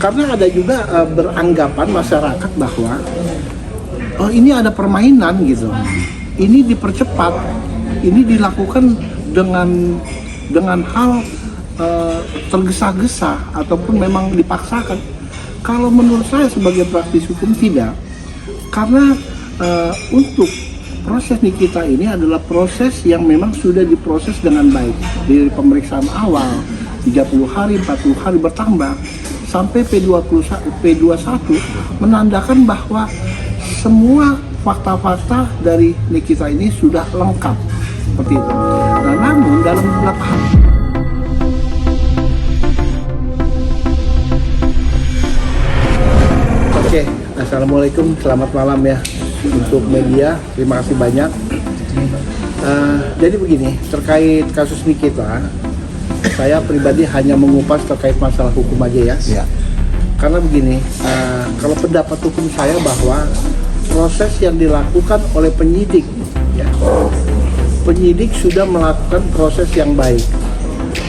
Karena ada juga beranggapan masyarakat bahwa ini ada permainan gitu, ini dipercepat, ini dilakukan dengan hal tergesa-gesa ataupun memang dipaksakan. Kalau menurut saya sebagai praktis hukum tidak, karena untuk proses nikita ini adalah proses yang memang sudah diproses dengan baik dari pemeriksaan awal 30 hari, 40 hari bertambah sampai P21 menandakan bahwa semua fakta-fakta dari nikita ini sudah lengkap seperti itu. Nah, namun dalam beberapa hal Oke, assalamualaikum, selamat malam ya untuk media, terima kasih banyak. Jadi begini, terkait kasus nikita, saya pribadi hanya mengupas terkait masalah hukum aja ya. Karena begini, kalau pendapat hukum saya bahwa proses yang dilakukan oleh penyidik, ya, penyidik sudah melakukan proses yang baik.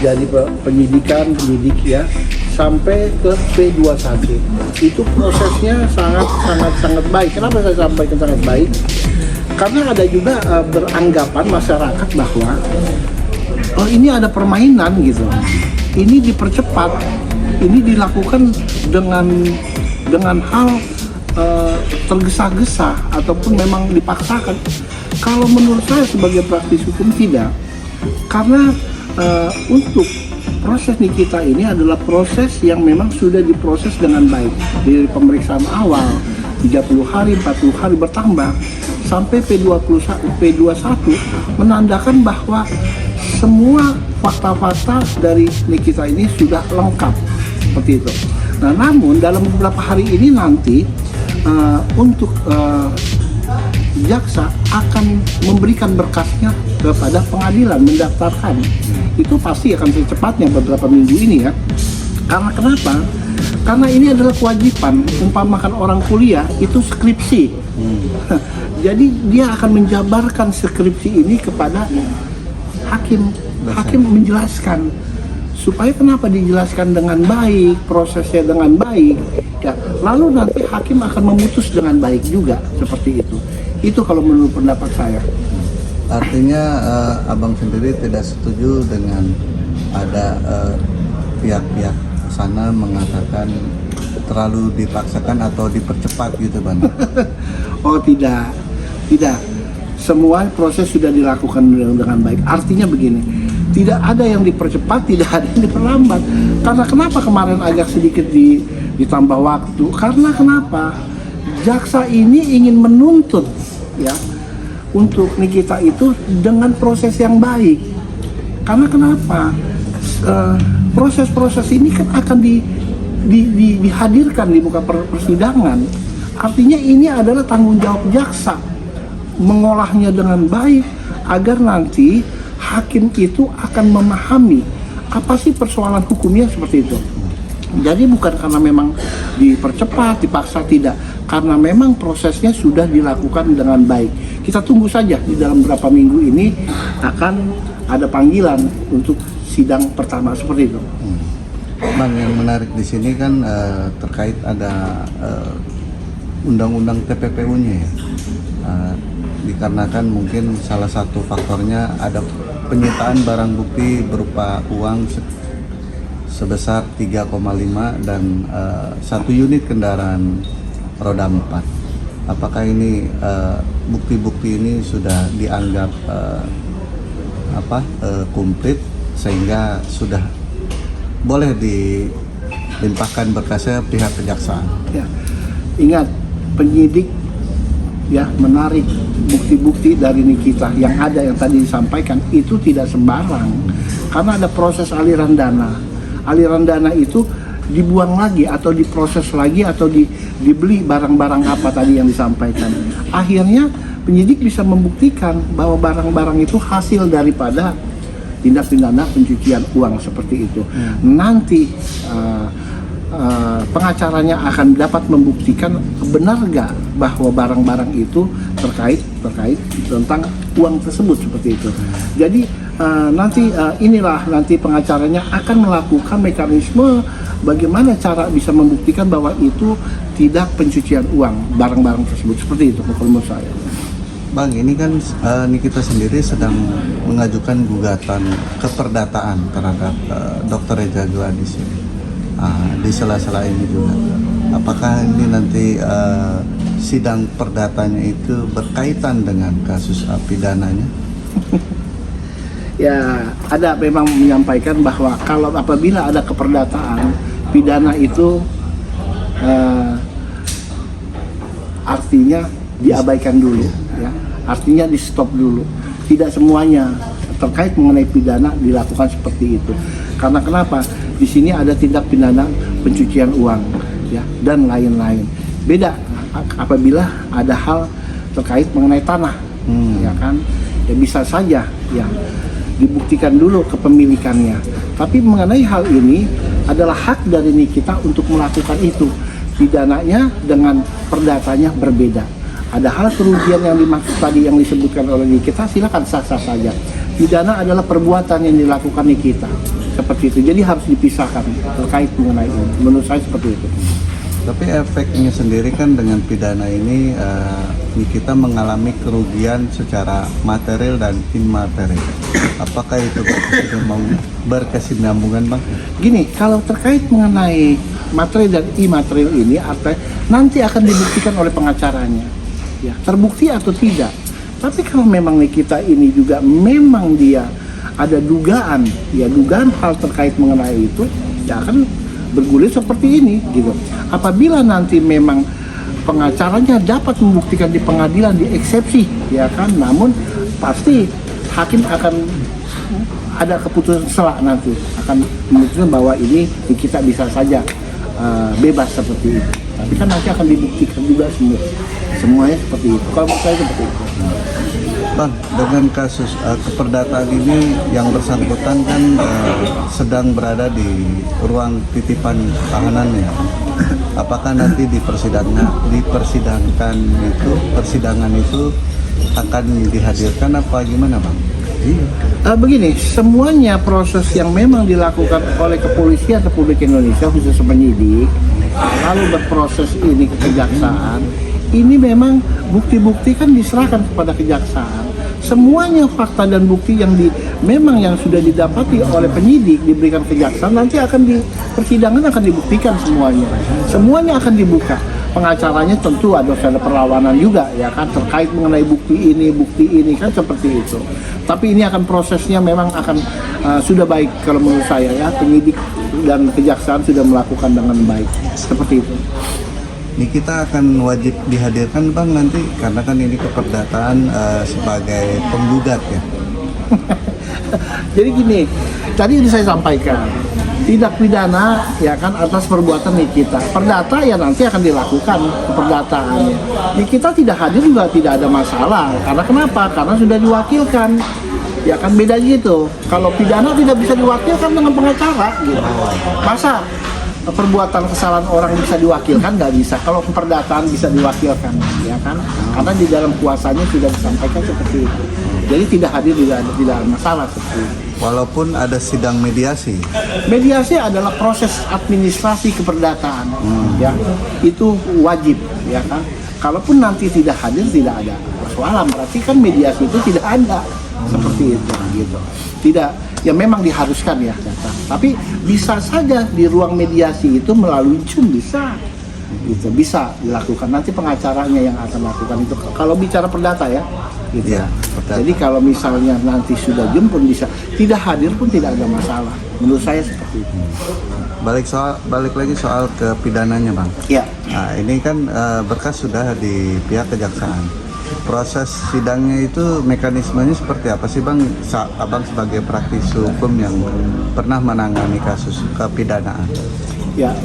Jadi penyidik ya sampai ke P21 itu prosesnya sangat baik. Kenapa saya sampaikan sangat baik? Karena ada juga beranggapan masyarakat bahwa ini ada permainan gitu, ini dipercepat, ini dilakukan dengan hal tergesa-gesa ataupun memang dipaksakan. Kalau menurut saya sebagai praktis hukum tidak, karena untuk proses nikita ini adalah proses yang memang sudah diproses dengan baik dari pemeriksaan awal 30 hari, 40 hari bertambah sampai P21 menandakan bahwa semua fakta-fakta dari nikita ini sudah lengkap seperti itu. Nah, namun dalam beberapa hari ini nanti untuk jaksa akan memberikan berkasnya kepada pengadilan, mendaftarkan. Itu pasti akan secepatnya beberapa minggu ini ya. Karena kenapa? Karena ini adalah kewajiban, umpamakan orang kuliah itu skripsi. Jadi dia akan menjabarkan skripsi ini kepada hakim. Hakim menjelaskan supaya kenapa dijelaskan dengan baik, prosesnya dengan baik ya. Lalu nanti hakim akan memutus dengan baik juga seperti itu. Itu kalau menurut pendapat saya. Artinya abang sendiri tidak setuju dengan ada pihak-pihak sana mengatakan terlalu dipaksakan atau dipercepat gitu Bang? Oh tidak. Semua proses sudah dilakukan dengan baik. Artinya begini, tidak ada yang dipercepat, tidak ada yang diperlambat. Karena kenapa kemarin agak sedikit ditambah waktu? Karena kenapa? Jaksa ini ingin menuntut ya untuk nikita itu dengan proses yang baik. Karena kenapa? Proses-proses ini kan akan dihadirkan di muka persidangan. Artinya ini adalah tanggung jawab jaksa mengolahnya dengan baik agar nanti hakim itu akan memahami apa sih persoalan hukumnya seperti itu. Jadi bukan karena memang dipercepat, dipaksa, tidak. Karena memang prosesnya sudah dilakukan dengan baik. Kita tunggu saja di dalam beberapa minggu ini akan ada panggilan untuk sidang pertama seperti itu. Bang, yang menarik di sini kan terkait ada undang-undang TPPU-nya ya. Dikarenakan mungkin salah satu faktornya ada penyitaan barang bukti berupa uang sebesar 3,5 dan 1 unit kendaraan roda 4. Apakah ini bukti-bukti ini sudah dianggap komplit sehingga sudah boleh dilimpahkan berkasnya pihak kejaksaan? Ya. Ingat, penyidik ya menarik bukti-bukti dari nikita yang ada yang tadi disampaikan itu tidak sembarang, karena ada proses aliran dana. Aliran dana itu dibuang lagi atau diproses lagi atau dibeli barang-barang apa tadi yang disampaikan. Akhirnya penyidik bisa membuktikan bahwa barang-barang itu hasil daripada tindak pidana pencucian uang seperti itu. Nanti pengacaranya akan dapat membuktikan benar nggak bahwa barang-barang itu terkait tentang uang tersebut seperti itu. Jadi nanti inilah nanti pengacaranya akan melakukan mekanisme bagaimana cara bisa membuktikan bahwa itu tidak pencucian uang barang-barang tersebut, seperti itu menurut saya. Bang, ini kan Nikita sendiri sedang mengajukan gugatan keperdataan terhadap Dr. Reza Gladys ini. Di sela-sela ini juga. Apakah ini nanti sidang perdatanya itu berkaitan dengan kasus pidananya? Ya, ada memang menyampaikan bahwa kalau apabila ada keperdataan, pidana itu artinya diabaikan dulu, ya. Artinya di stop dulu. Tidak semuanya terkait mengenai pidana dilakukan seperti itu. Karena kenapa? Di sini ada tindak pidana pencucian uang, ya, dan lain-lain. Beda apabila ada hal terkait mengenai tanah, ya kan? Ya bisa saja, ya, dibuktikan dulu kepemilikannya. Tapi mengenai hal ini adalah hak dari Nikita untuk melakukan itu. Pidananya dengan perdatanya berbeda. Ada hal kerugian yang dimaksud tadi yang disebutkan oleh Nikita, silakan sah-sah saja. Pidana adalah perbuatan yang dilakukan Nikita, seperti itu. Jadi harus dipisahkan terkait mengenai ini. Menurut saya seperti itu. Tapi efeknya sendiri kan dengan pidana ini Nikita mengalami kerugian secara material dan imaterial. Apakah itu berkesinambungan, Bang? Gini, kalau terkait mengenai material dan imaterial ini, nanti akan dibuktikan oleh pengacaranya, ya, terbukti atau tidak. Tapi kalau memang Nikita ini juga memang dia ada dugaan, ya, dugaan hal terkait mengenai itu, ya akan bergulir seperti ini, gitu. Apabila nanti memang pengacaranya dapat membuktikan di pengadilan, di eksepsi, ya kan, namun pasti hakim akan ada keputusan selak, nanti akan memutuskan bahwa ini kita bisa saja bebas seperti itu. Tapi kan nanti akan dibuktikan juga semuanya seperti itu. Kalau menurut saya seperti itu. Bang, dengan kasus keperdataan ini yang bersangkutan kan sedang berada di ruang titipan tahanannya. Apakah nanti di persidangan itu akan dihadirkan apa gimana, Bang? Begini, semuanya proses yang memang dilakukan oleh Kepolisian Republik Indonesia, khusus penyidik, lalu berproses ini ke kejaksaan, ini memang bukti-bukti kan diserahkan kepada kejaksaan. Semuanya fakta dan bukti yang memang yang sudah didapati oleh penyidik diberikan kejaksaan, nanti akan di persidangan akan dibuktikan semuanya. Semuanya akan dibuka. Pengacaranya tentu ada perlawanan juga, ya kan, terkait mengenai bukti ini kan seperti itu. Tapi ini akan prosesnya memang akan sudah baik kalau menurut saya, ya, penyidik dan kejaksaan sudah melakukan dengan baik seperti itu. Ini kita akan wajib dihadirkan, Bang, nanti karena kan ini keperdataan sebagai penggugat, ya. Jadi gini, tadi saya sampaikan tindak pidana, ya kan, atas perbuatan Nikita. Perdata ya nanti akan dilakukan keperdataannya. Nikita tidak hadir juga tidak ada masalah. Karena kenapa? Karena sudah diwakilkan. Ya kan, beda gitu. Kalau pidana tidak bisa diwakilkan dengan pengacara, gitu. Masa perbuatan kesalahan orang bisa diwakilkan? Nggak bisa. Kalau keperdataan bisa diwakilkan, ya kan? Karena di dalam kuasanya sudah disampaikan seperti itu. Jadi tidak hadir tidak ada masalah seperti itu. Walaupun ada sidang mediasi. Mediasi adalah proses administrasi keperdataan, ya, itu wajib, ya kan. Kalaupun nanti tidak hadir tidak ada persoalan, berarti kan mediasi itu tidak ada, seperti itu, gitu. Tidak, ya memang diharuskan, ya, datang. Tapi bisa saja di ruang mediasi itu melalui Zoom bisa, gitu, bisa dilakukan. Nanti pengacaranya yang akan lakukan itu. Kalau bicara perdata, ya. Gitu. Ya, jadi kalau misalnya nanti sudah jemput bisa, tidak hadir pun tidak ada masalah. Menurut saya seperti itu. Balik lagi soal kepidananya, Bang. Ya. Nah, ini kan berkas sudah di pihak kejaksaan. Proses sidangnya itu mekanismenya seperti apa sih, Bang? Abang sebagai praktisi hukum yang pernah menangani kasus kepidanaan. Ya,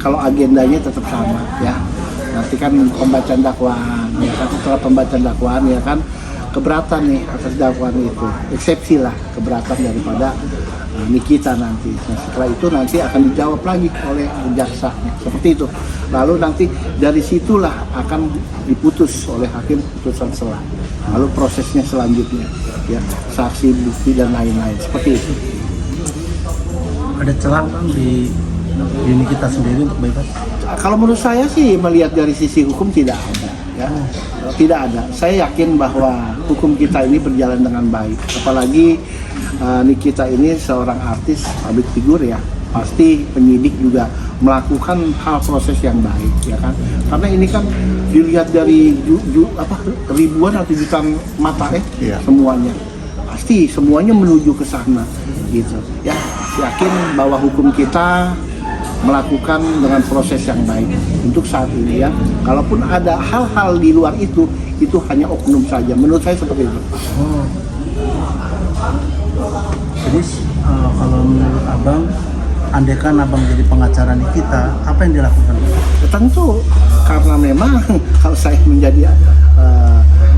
kalau agendanya tetap sama, ya. Nanti kan pembacaan dakwaan, ya kan, setelah pembacaan dakwaan, ya kan, keberatan nih atas dakwaan itu, eksepsi lah keberatan daripada Nikita nanti. Nah, setelah itu nanti akan dijawab lagi oleh jaksa, seperti itu. Lalu nanti dari situlah akan diputus oleh hakim putusan selah. Lalu prosesnya selanjutnya, ya, saksi, bukti dan lain-lain, seperti itu. Ada celah, Bang, di diri kita sendiri untuk bebas? Kalau menurut saya sih melihat dari sisi hukum tidak ada, ya. Tidak ada. Saya yakin bahwa hukum kita ini berjalan dengan baik. Apalagi Nikita ini seorang artis, public figure ya. Pasti penyidik juga melakukan hal proses yang baik, ya kan? Karena ini kan dilihat dari ribuan atau jutaan mata Iya. semuanya. Pasti semuanya menuju ke sana, gitu. Ya, yakin bahwa hukum kita melakukan dengan proses yang baik untuk saat ini ya. Kalaupun ada hal-hal di luar itu hanya oknum saja. Menurut saya seperti itu. Jadi kalau menurut abang, andaikan abang jadi pengacara Nikita, apa yang dilakukan? Ya, tentu karena memang kalau saya menjadi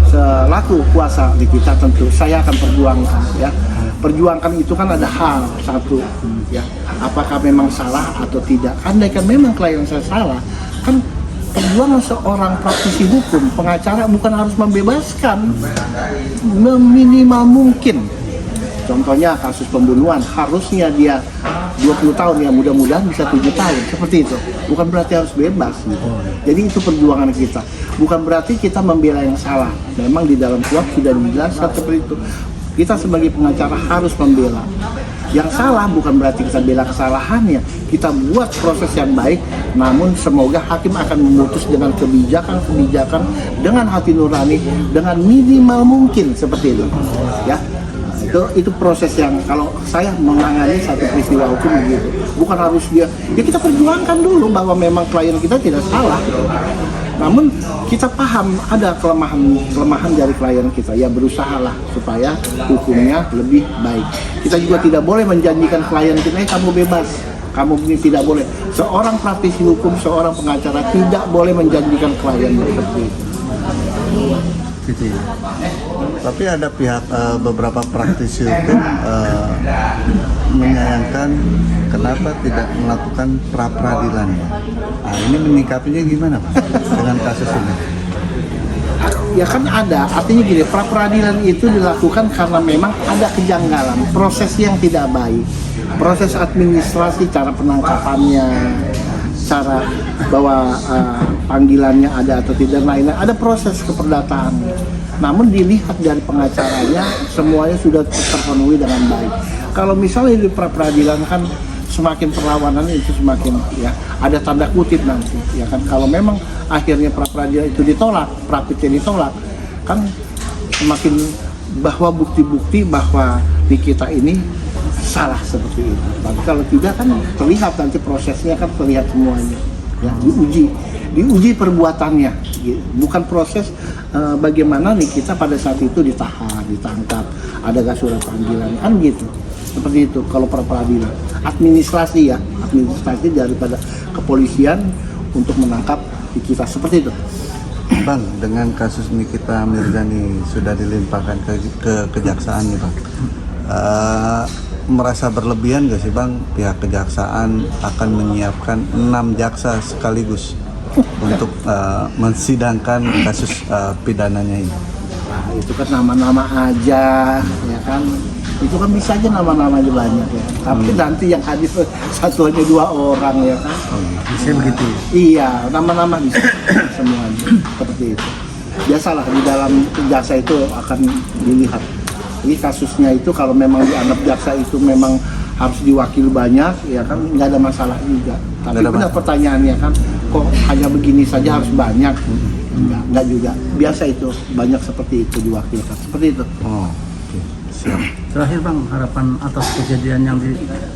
selaku kuasa di kita, tentu saya akan perjuangkan ya. Perjuangkan itu kan ada hal satu ya, apakah memang salah atau tidak. Andaikan memang klien saya salah, kan perjuangan seorang praktisi hukum, pengacara bukan harus membebaskan, minimal mungkin. Contohnya kasus pembunuhan, harusnya dia 20 tahun ya, mudah-mudahan bisa 7 tahun, seperti itu. Bukan berarti harus bebas gitu. Jadi itu perjuangan kita. Bukan berarti kita membela yang salah. Memang di dalam kuhap sudah dijelaskan seperti itu. Kita sebagai pengacara harus membela. Yang salah bukan berarti kita bela kesalahannya. Kita buat proses yang baik, namun semoga hakim akan memutus dengan kebijakan dengan hati nurani, dengan minimal mungkin seperti itu. Ya. Itu proses yang kalau saya menangani satu peristiwa hukum begitu, bukan harus dia ya, kita perjuangkan dulu bahwa memang klien kita tidak salah, namun kita paham ada kelemahan dari klien kita, ya berusahalah supaya hukumnya lebih baik. Kita juga tidak boleh menjanjikan klien kita kamu bebas, kamu ini tidak boleh. Seorang praktisi hukum, seorang pengacara tidak boleh menjanjikan klien seperti itu. Gitu ya. Tapi ada pihak beberapa praktisi hukum menyayangkan kenapa tidak melakukan pra peradilan. Nah, ini menyikapinya gimana Pak dengan kasus ini? Ya kan ada, artinya gini, pra peradilan itu dilakukan karena memang ada kejanggalan, proses yang tidak baik, proses administrasi, cara penangkapannya, cara bahwa panggilannya ada atau tidak, lainnya ada proses keperdataan. Namun dilihat dari pengacaranya semuanya sudah terpenuhi dengan baik. Kalau misalnya di pra peradilan kan semakin perlawanan itu semakin ya ada tanda kutip nanti ya kan, kalau memang akhirnya pra peradilan itu ditolak, pra petition ditolak, kan semakin bahwa bukti-bukti bahwa Nikita ini salah seperti itu. Tapi kalau tidak kan terlihat nanti prosesnya kan terlihat semuanya ya, diuji perbuatannya, bukan proses bagaimana Nikita pada saat itu ditangkap, ada gak surat panggilan kan gitu. Seperti itu kalau pra peradilan. Administrasi daripada kepolisian untuk menangkap Nikita seperti itu. Bang, dengan kasus Nikita Mirzani sudah dilimpahkan ke kejaksaan nih Bang, merasa berlebihan gak sih Bang pihak kejaksaan akan menyiapkan 6 jaksa sekaligus untuk mensidangkan kasus pidananya ini? Nah, itu kan nama-nama aja ya kan, itu kan bisa aja nama-namanya banyak ya, tapi nanti yang hadir satu hanya 2 orang ya kan. Bisa begitu ya? Iya, nama-nama bisa semuanya seperti itu. Biasalah di dalam jaksa itu akan dilihat. Jadi kasusnya itu kalau memang dianggap jaksa itu memang harus diwakili banyak, ya kan nggak ada masalah juga. Tapi benar pertanyaannya kan, kok hanya begini saja harus banyak? Enggak juga. Biasa itu banyak seperti itu diwakilkan. Seperti itu. Oh, oke. Siap. Terakhir Bang, harapan atas kejadian yang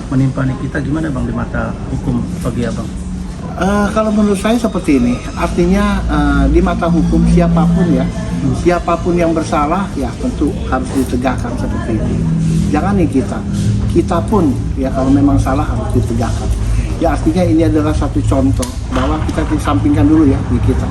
menimpa Nikita gimana Bang di mata hukum bagi abang? Kalau menurut saya seperti ini, artinya di mata hukum siapapun yang bersalah ya tentu harus ditegakkan seperti itu. Jangan nih kita pun ya kalau memang salah harus ditegakkan. Ya artinya ini adalah satu contoh bahwa kita sampingkan dulu ya di kita.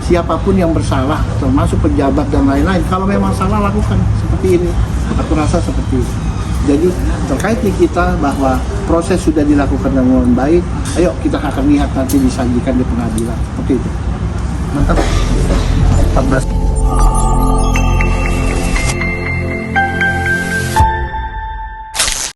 Siapapun yang bersalah, termasuk pejabat dan lain-lain, kalau memang salah lakukan seperti ini. Aku rasa seperti itu. Jadi terkait Nikita bahwa proses sudah dilakukan dengan baik, ayo kita akan lihat nanti disajikan di pengadilan seperti itu. Mantap. 14